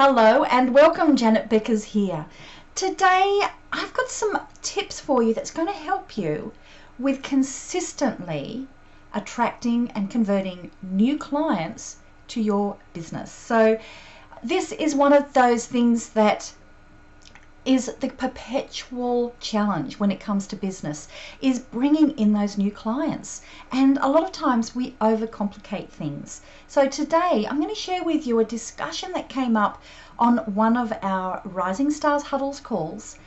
Hello and welcome, Janet Beckers here. Today I've got some tips for you that's going to help you with consistently attracting and converting new clients to your business. So this is one of those things that is the perpetual challenge when it comes to business, is bringing in those new clients. And a lot of times we overcomplicate things. So today I'm going to share with you a discussion that came up on one of our Rising Stars Huddles calls,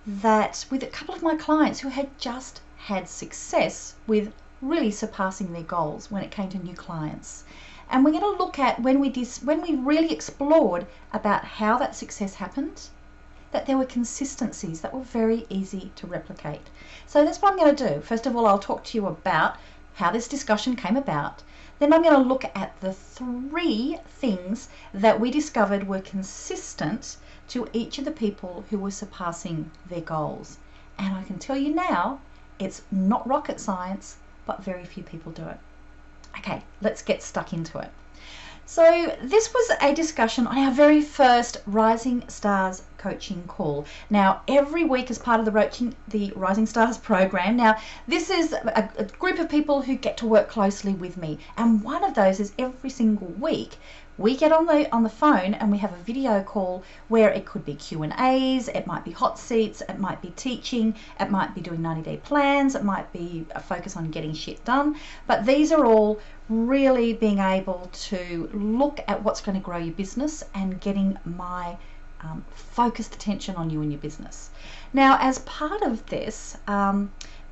that with a couple of my clients who had just had success with really surpassing their goals when it came to new clients. And we're going to look at when we really explored about how that success happened, that there were consistencies that were very easy to replicate. So that's what I'm going to do. First of all, I'll talk to you about how this discussion came about. Then I'm going to look at the 3 things that we discovered were consistent to each of the people who were surpassing their goals. And I can tell you now, it's not rocket science, but very few people do it. Okay, let's get stuck into it. So this was a discussion on our very first Rising Stars coaching call. Now, every week as part of the Rising Stars program, now this is a group of people who get to work closely with me, and one of those is every single week we get on the phone and we have a video call where it could be Q&As, it might be hot seats, it might be teaching, it might be doing 90-day plans, it might be a focus on getting shit done. But these are all really being able to look at what's going to grow your business and getting my focused attention on you and your business. Now, as part of this,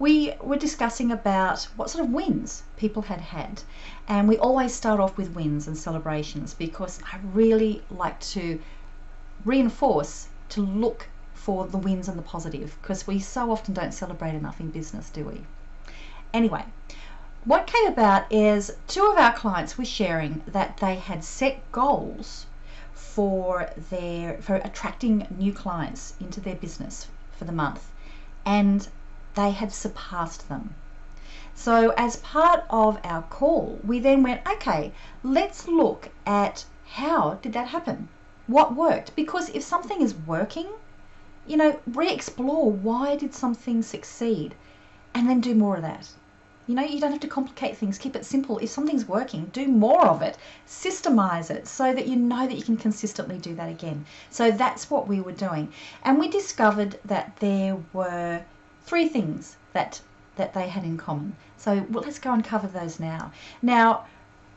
we were discussing about what sort of wins people had, and we always start off with wins and celebrations because I really like to reinforce to look for the wins and the positive, because we so often don't celebrate enough in business, do we? Anyway, what came about is 2 of our clients were sharing that they had set goals for attracting new clients into their business for the month, and they had surpassed them. So as part of our call, we then went, okay, let's look at how did that happen? What worked? Because if something is working, re-explore why did something succeed, and then do more of that. You don't have to complicate things. Keep it simple. If something's working, do more of it. Systemize it so that you know that you can consistently do that again. So that's what we were doing. And we discovered that there were 3 things that they had in common. So let's go and cover those now. Now,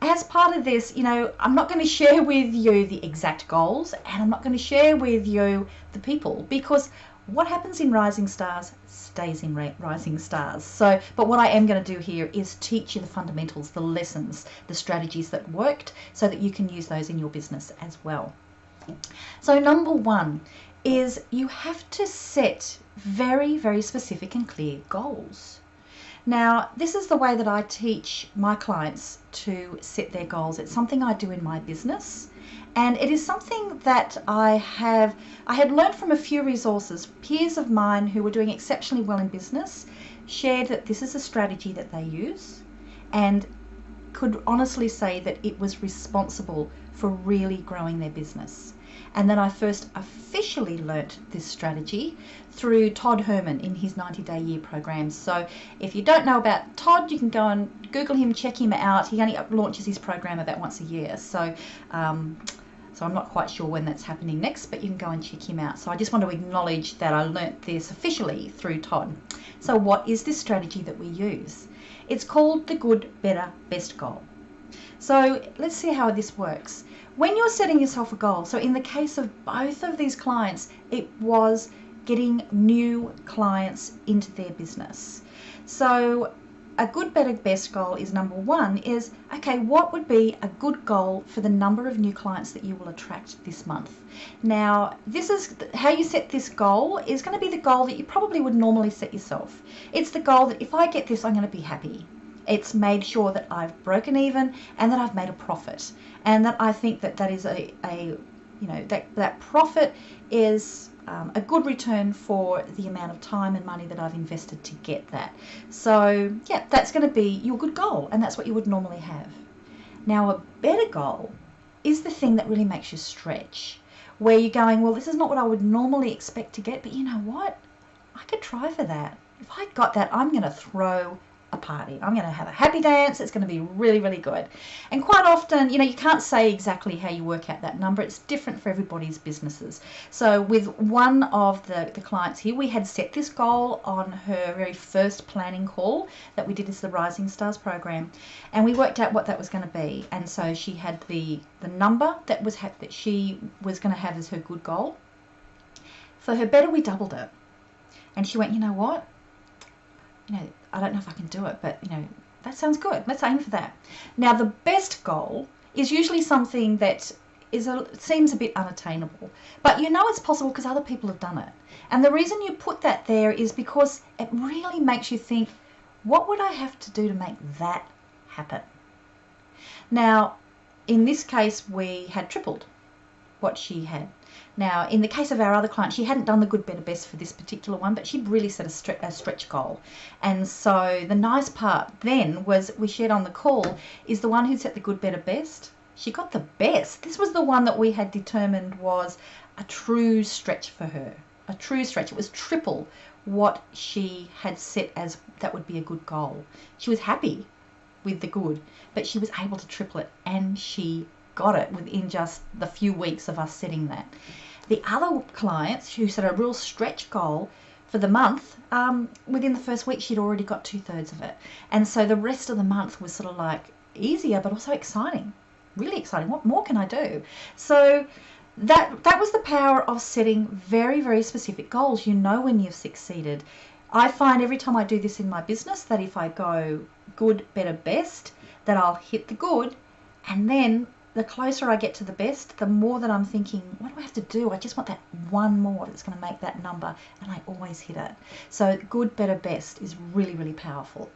as part of this, I'm not going to share with you the exact goals, and I'm not going to share with you the people, because what happens in Rising Stars stays in Rising Stars. So, but what I am going to do here is teach you the fundamentals, the lessons, the strategies that worked, so that you can use those in your business as well. So number 1 is you have to set very, very specific and clear goals. Now, this is the way that I teach my clients to set their goals. It's something I do in my business, and it is something that I had learned from a few resources. Peers of mine who were doing exceptionally well in business shared that this is a strategy that they use, and could honestly say that it was responsible for really growing their business. And then I first officially learnt this strategy through Todd Herman in his 90-day year program. So if you don't know about Todd, you can go and Google him, check him out. He only launches his program about once a year. So I'm not quite sure when that's happening next, but you can go and check him out. So I just want to acknowledge that I learnt this officially through Todd. So what is this strategy that we use? It's called the Good, Better, Best goal. So let's see how this works. When you're setting yourself a goal, so in the case of both of these clients, it was getting new clients into their business. So a good, better, best goal is number 1 is, okay, what would be a good goal for the number of new clients that you will attract this month? Now, this is how you set this goal, is going to be the goal that you probably would normally set yourself. It's the goal that if I get this, I'm going to be happy. It's made sure that I've broken even and that I've made a profit, and that I think that is that profit is a good return for the amount of time and money that I've invested to get that. So yeah, that's going to be your good goal, and that's what you would normally have. Now, a better goal is the thing that really makes you stretch, where you're going, well, this is not what I would normally expect to get, but you know what? I could try for that. If I got that, I'm going to throw a party. I'm going to have a happy dance. It's going to be really, really good. And quite often, you know, you can't say exactly how you work out that number. It's different for everybody's businesses. So with one of the clients here, we had set this goal on her very first planning call that we did as the Rising Stars program. And we worked out what that was going to be. And so she had the number that she was going to have as her good goal. For her better, we doubled it. And she went, you know what? You know, I don't know if I can do it, but, you know, that sounds good. Let's aim for that. Now, the best goal is usually something that seems a bit unattainable. But you know it's possible because other people have done it. And the reason you put that there is because it really makes you think, what would I have to do to make that happen? Now, in this case, we had tripled what she had. Now, in the case of our other client, she hadn't done the good, better, best for this particular one, but she'd really set a stretch goal. And so the nice part then was we shared on the call is the one who set the good, better, best. She got the best. This was the one that we had determined was a true stretch for her, a true stretch. It was triple what she had set as that would be a good goal. She was happy with the good, but she was able to triple it, and she got it within just the few weeks of us setting that. The other clients who set a real stretch goal for the month, within the first week she'd already got 2/3 of it. And so the rest of the month was sort of like easier, but also exciting, really exciting. What more can I do? So that was the power of setting very, very specific goals. You know when you've succeeded. I find every time I do this in my business that if I go good, better, best, that I'll hit the good, and then the closer I get to the best, the more that I'm thinking, what do I have to do? I just want that one more that's going to make that number, and I always hit it. So good, better, best is really, really powerful.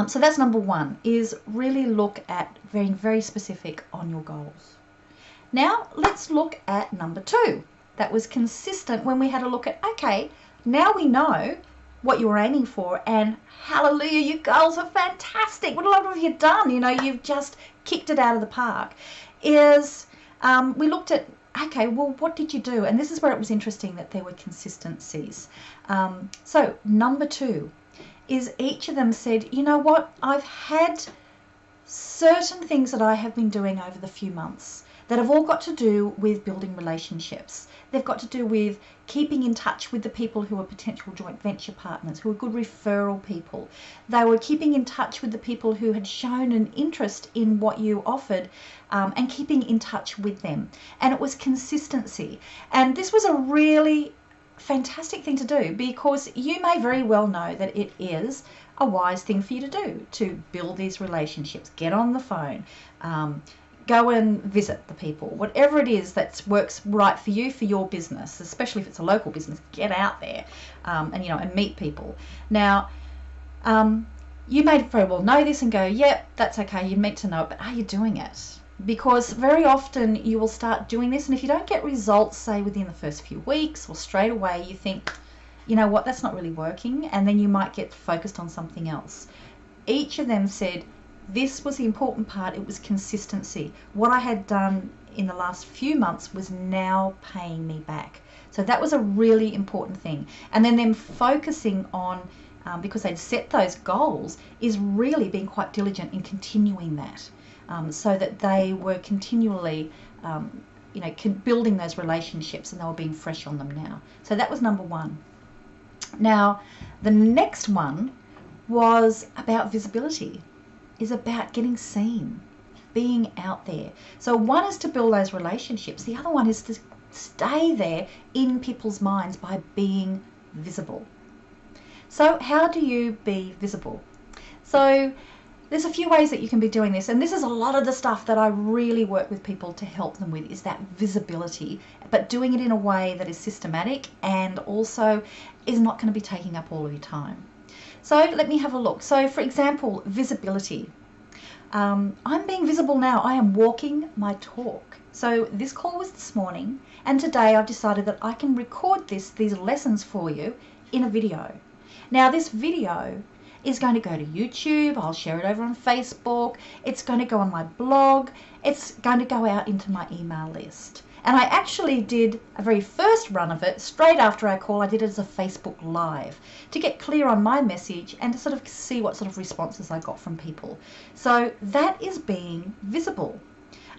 So that's number one, is really look at being very specific on your goals. Now let's look at number two. That was consistent when we had a look at, okay, now we know what you're aiming for, and hallelujah, your goals are fantastic. What a lot have you done? You know, you've just kicked it out of the park. We looked at, okay, well, what did you do? And this is where it was interesting that there were consistencies. So number two is each of them said, you know what, I've had certain things that I have been doing over the few months that have all got to do with building relationships. They've got to do with keeping in touch with the people who are potential joint venture partners, who are good referral people. They were keeping in touch with the people who had shown an interest in what you offered, and keeping in touch with them. And it was consistency. And this was a really fantastic thing to do, because you may very well know that it is a wise thing for you to do, to build these relationships, get on the phone, go and visit the people, whatever it is that works right for you, for your business, especially if it's a local business. Get out there and meet people. Now, you may very well know this and go, yep, that's okay, you meant to know it, but are you doing it? Because very often you will start doing this, and if you don't get results, say within the first few weeks or straight away, you think, you know what, that's not really working, and then you might get focused on something else. Each of them said, this was the important part. It was consistency. What I had done in the last few months was now paying me back. So that was a really important thing. And then them focusing on, because they'd set those goals, is really being quite diligent in continuing that, so that they were continually, building those relationships, and they were being fresh on them now. So that was number one. Now, the next one was about visibility. Is about getting seen, being out there. So one is to build those relationships. The other one is to stay there in people's minds by being visible. So how do you be visible? So there's a few ways that you can be doing this, and this is a lot of the stuff that I really work with people to help them with, is that visibility, but doing it in a way that is systematic and also is not going to be taking up all of your time. So let me have a look. So for example, visibility. I'm being visible now. I am walking my talk. So this call was this morning, and today I've decided that I can record these lessons for you in a video. Now this video is going to go to YouTube. I'll share it over on Facebook. It's going to go on my blog. It's going to go out into my email list. And I actually did a very first run of it straight after our call. I did it as a Facebook Live to get clear on my message and to sort of see what sort of responses I got from people. So that is being visible.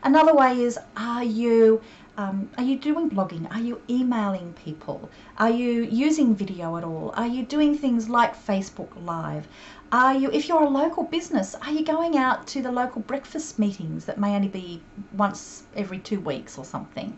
Another way is, are you doing blogging? Are you emailing people? Are you using video at all? Are you doing things like Facebook Live? If you're a local business, are you going out to the local breakfast meetings that may only be once every 2 weeks or something?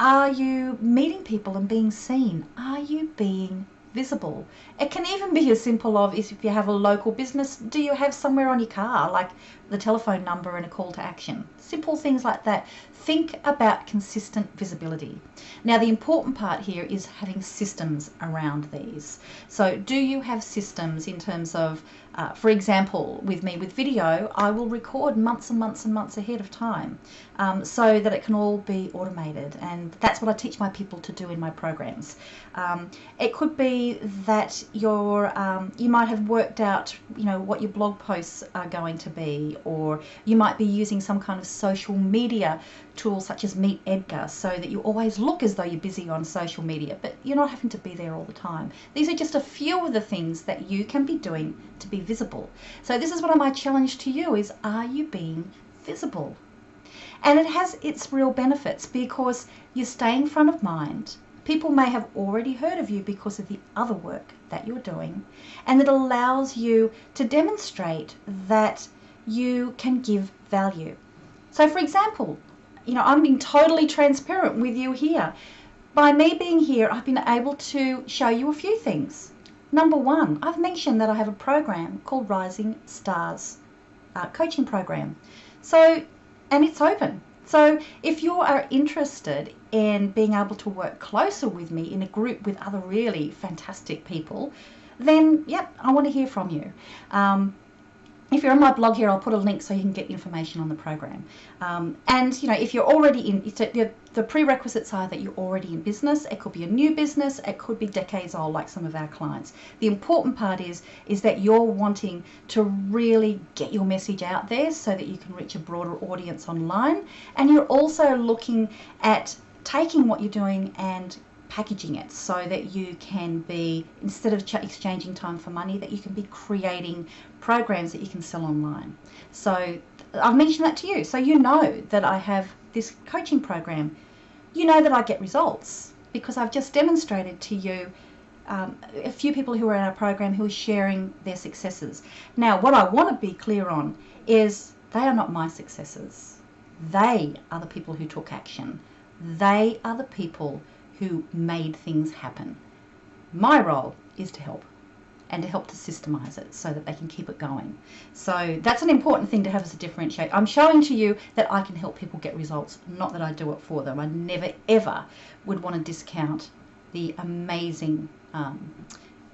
Are you meeting people and being seen? Are you being visible? It can even be as simple as, if you have a local business, do you have somewhere on your car, like the telephone number and a call to action? Simple things like that. Think about consistent visibility. Now, the important part here is having systems around these. So do you have systems in terms of, for example, with me with video, I will record months and months and months ahead of time, so that it can all be automated. And that's what I teach my people to do in my programs. It could be that you might have worked out, what your blog posts are going to be, or you might be using some kind of social media tool such as Meet Edgar, so that you always look as though you're busy on social media, but you're not having to be there all the time. These are just a few of the things that you can be doing to be visible. So this is what my challenge to you is, are you being visible? And it has its real benefits because you stay in front of mind. People may have already heard of you because of the other work that you're doing, and it allows you to demonstrate that you can give value. So for example, I'm being totally transparent with you here. By me being here, I've been able to show you a few things. Number one, I've mentioned that I have a program called Rising Stars coaching program. And it's open. So if you are interested in being able to work closer with me in a group with other really fantastic people, then I want to hear from you. If you're on my blog here, I'll put a link so you can get information on the program. And if you're already in, the prerequisites are that you're already in business. It could be a new business. It could be decades old, like some of our clients. The important part is that you're wanting to really get your message out there so that you can reach a broader audience online. And you're also looking at taking what you're doing and packaging it so that you can be, instead of exchanging time for money, that you can be creating programs that you can sell online. So I've mentioned that to you, so you know that I have this coaching program. You know that I get results because I've just demonstrated to you a few people who are in our program who are sharing their successes. Now, what I want to be clear on is they are not my successes. They are the people who took action. They are the people who made things happen. My role is to help, and to help to systemize it so that they can keep it going. So that's an important thing to have as a differentiator. I'm showing to you that I can help people get results, not that I do it for them. I never ever would want to discount the amazing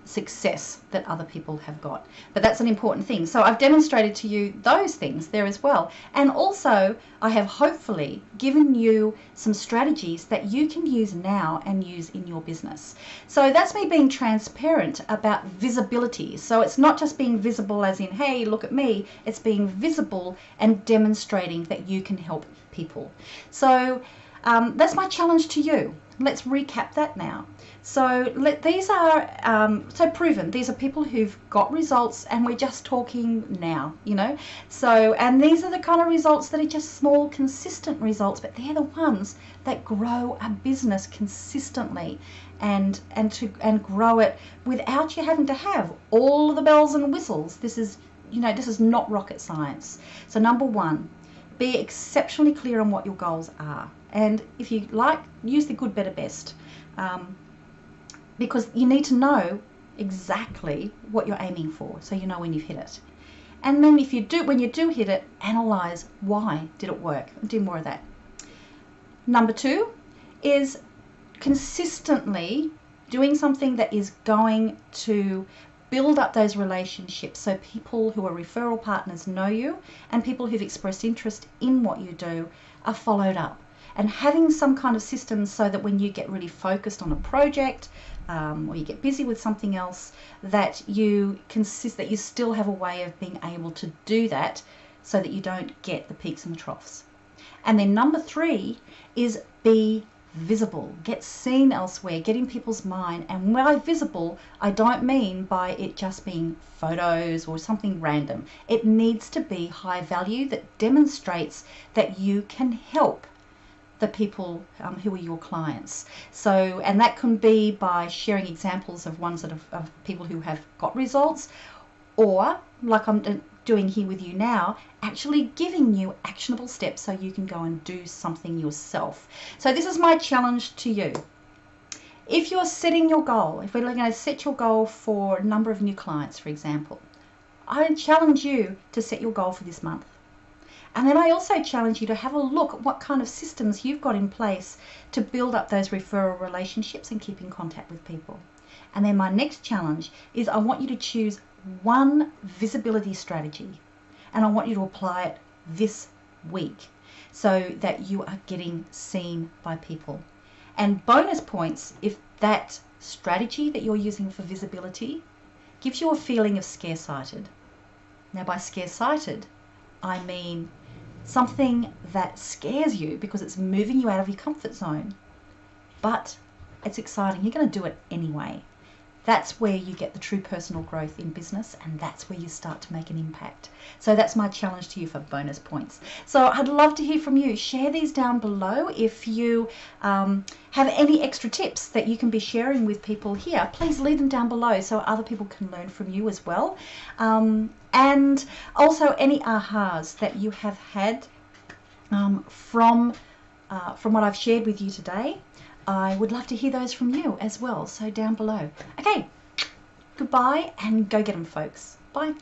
success that other people have got. But that's an important thing. So I've demonstrated to you those things there as well. And also I have hopefully given you some strategies that you can use now and use in your business. So that's me being transparent about visibility. So it's not just being visible as in, hey, look at me. It's being visible and demonstrating that you can help people. So that's my challenge to you. Let's recap that now. So these are so proven. These are people who've got results, and we're just talking now, So, and these are the kind of results that are just small, consistent results, but they're the ones that grow a business consistently and grow it without you having to have all of the bells and whistles. This is not rocket science. So number one, be exceptionally clear on what your goals are. And if you like, use the good, better, best. Because you need to know exactly what you're aiming for, so you know when you've hit it. And then when you do hit it, analyze why did it work. Do more of that. Number two is consistently doing something that is going to build up those relationships, so people who are referral partners know you, and people who've expressed interest in what you do are followed up. And having some kind of system so that when you get really focused on a project or you get busy with something else, that you still have a way of being able to do that so that you don't get the peaks and the troughs. And then number 3 is be visible. Get seen elsewhere, get in people's mind. And when I'm visible, I don't mean by it just being photos or something random. It needs to be high value that demonstrates that you can help the people who are your clients. So, and that can be by sharing examples of ones that of people who have got results, or like I'm doing here with you now, actually giving you actionable steps so you can go and do something yourself. So this is my challenge to you. If you're setting your goal, if we're going to set your goal for a number of new clients, for example, I challenge you to set your goal for this month. And then I also challenge you to have a look at what kind of systems you've got in place to build up those referral relationships and keep in contact with people. And then my next challenge is I want you to choose one visibility strategy, and I want you to apply it this week so that you are getting seen by people. And bonus points if that strategy that you're using for visibility gives you a feeling of scarce-sighted. Now, by scarce-sighted, I mean something that scares you because it's moving you out of your comfort zone, but it's exciting. You're going to do it anyway. That's where you get the true personal growth in business, and that's where you start to make an impact. So that's my challenge to you for bonus points. So I'd love to hear from you. Share these down below. If you have any extra tips that you can be sharing with people here, please leave them down below so other people can learn from you as well. And also any ahas that you have had from what I've shared with you today. I would love to hear those from you as well, so down below. Okay, goodbye and go get them, folks. Bye.